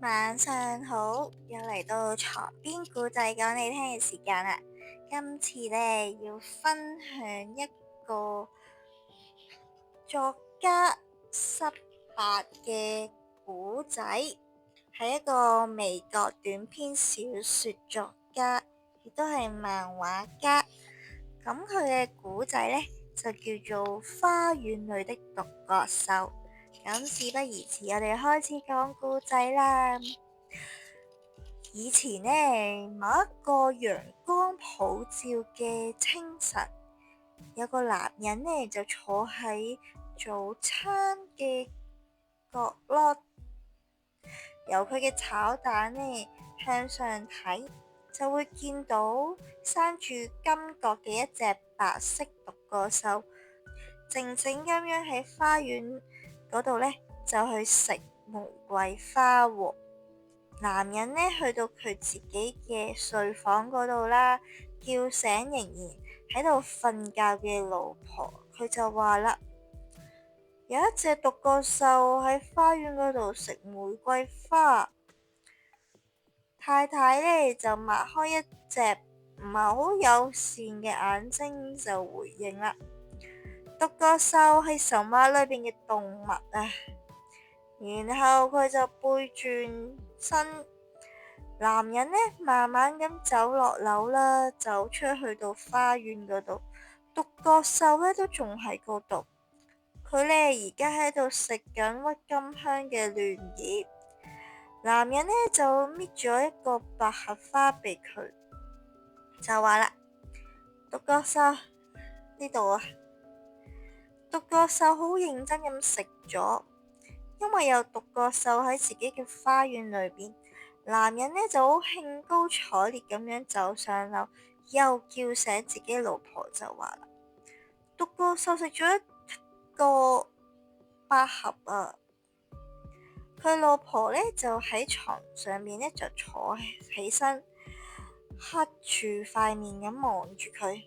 晚上好，又嚟到床邊故仔講你聽嘅時間啦。今次呢，要分享一個作家失白嘅故仔，係一個美國短篇小說作家，亦都係漫畫家。咁佢嘅故仔呢，就叫做《花園裡的獨角獸》。咁事不宜遲，我哋開始講故仔啦。以前呢，某一個陽光普照嘅清晨，有個男人呢就坐喺早餐嘅角落，由佢嘅炒蛋呢向上睇，就會見到生住金角嘅一隻白色獨角獸，靜靜咁樣喺花園嗰度呢，就去食玫瑰花喎。男人呢去到佢自己嘅睡房嗰度啦，叫醒仍然喺度瞓覺嘅老婆，佢就話啦：有一隻獨角獸喺花園嗰度食玫瑰花。太太呢就擘開一隻唔係好友善嘅眼睛，就回應啦：獨角獸係神話裏邊嘅動物啊。然後佢就背轉身。男人呢，慢慢咁走落樓啦，走出去到花園嗰度，獨角獸呢都仲喺嗰度。佢呢而家喺度食緊鬱金香嘅嫩葉。男人呢就搣咗一個百合花俾佢，就話啦：獨角獸呢度啊。獨角獸好認真咁食咗，因為有獨角獸喺自己嘅花園裏邊。男人呢就好興高采烈咁樣走上樓，又叫醒自己老婆，就話啦：獨角獸食咗一個百合啊！佢老婆呢就喺床上面呢就坐起身，黑住塊面咁望住佢。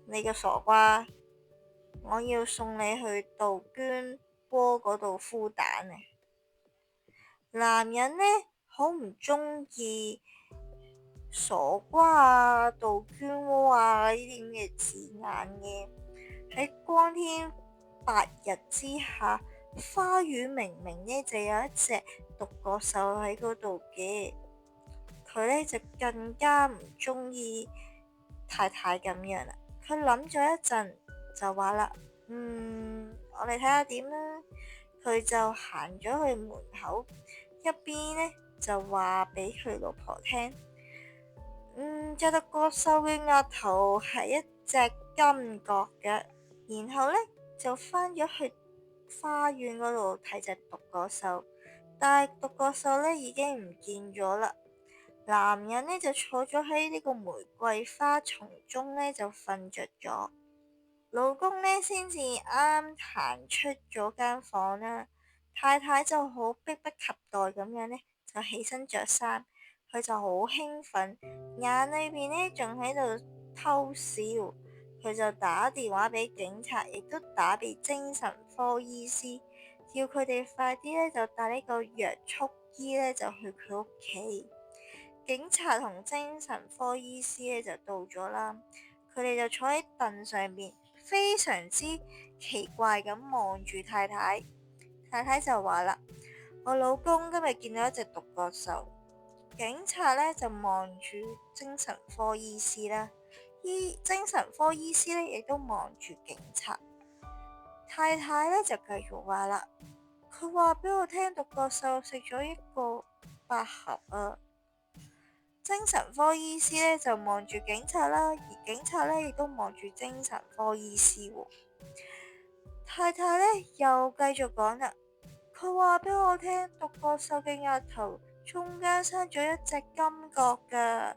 你個傻瓜，我要送你去杜鵑窩嗰度孵蛋啊！男人呢好唔中意傻瓜啊、杜鵑窩啊呢啲咁嘅字眼嘅。喺光天白日之下，花園明明呢就有一隻獨角獸喺嗰度嘅，佢呢就更加唔中意太太咁樣啦。佢諗咗一陣就話啦：我哋睇下點啦。佢就行咗去門口。一邊呢，就話俾佢老婆聽，隻獨角獸嘅額頭係一隻金角嘅，然後呢，就返咗去花園嗰度睇隻獨角獸，但係獨角獸呢已經唔見咗啦。男人呢，就坐咗喺呢個玫瑰花叢中呢，就瞓着咗，老公呢，先至啱行出咗間房啦。太太就好迫不及待咁樣呢，就起身着衫，佢就好興奮，眼裏邊呢仲喺度偷笑。佢就打電話俾警察，亦都打俾精神科醫師，叫佢哋快啲呢就帶呢個約束衣呢就去佢屋企。警察同精神科醫師呢就到咗啦，佢哋就坐喺凳上面，非常之奇怪咁望住太太。太太就話啦：我老公今日見到一隻獨角獸。警察呢就望住精神科醫師啦，精神科醫師呢亦都望住警察。太太呢就繼續話啦：佢話俾我聽，獨角獸食咗一個百合啊。精神科醫師呢就望住警察啦，而警察呢亦都望住精神科醫師喎。太太呢又繼續講啦。佢話俾我聽，獨角獸嘅額頭中間生咗一隻金角噶。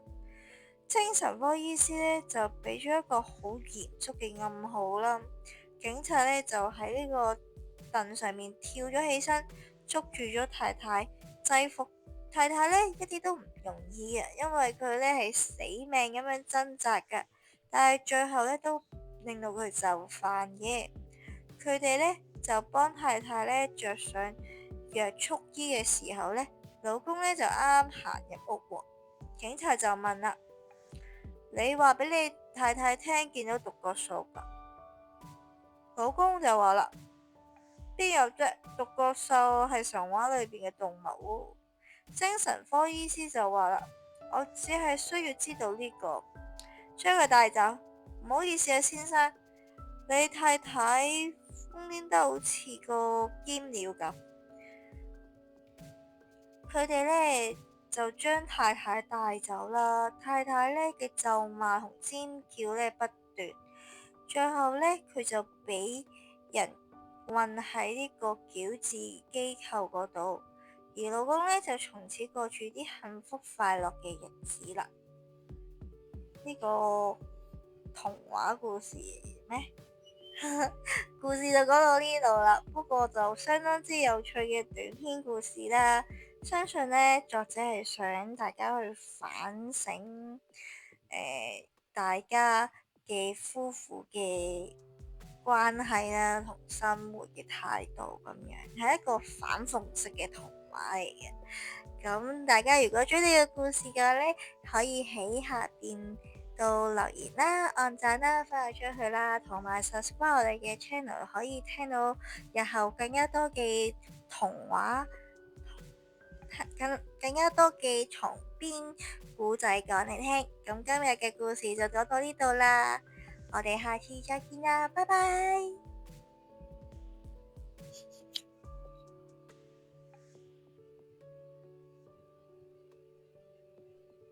精神科醫師呢就俾咗一個好嚴肅嘅暗號啦。警察呢就喺呢個凳上面跳咗起身，捉住咗太太，制服太太呢一啲都唔容易啊，因為佢呢係死命咁樣掙扎噶，但係最後呢都令到佢就範嘅。佢哋呢就幫太太呢着上約束衣嘅時候呢，老公呢就啱行入屋喎。警察就問啦：你話俾你太太聽見到獨角獸㗎？老公就話啦：邊有啫？獨角獸係神話裏邊嘅動物。精神科醫師就話啦：我只係需要知道呢個，將佢帶走。唔好意思啊，先生，你太太瘋癲得好似個堅鳥咁。佢哋呢就將太太帶走啦。太太呢嘅咒罵同尖叫呢不斷，最後呢，佢就俾人困喺呢個矯治機構嗰度，而老公呢，就從此過住啲幸福快樂嘅日子啦。呢個童話故事咩？故事就講到呢度啦，不過就相當之有趣嘅短篇故事啦。相信呢，作者係想大家去反省，大家嘅夫婦嘅關係啦，同生活嘅態度咁樣，係一個反諷式嘅童話嚟嘅。咁大家如果中意呢個故事嘅話呢，可以喺下邊度留言啦、按讚啦、分享出去啦，同埋 subscribe 我哋嘅 channel， 可以聽到日後更加多嘅童話，更加多嘅床邊故仔講嚟聽。咁今日嘅故事就講到呢度啦，我哋下次再見啦，拜拜。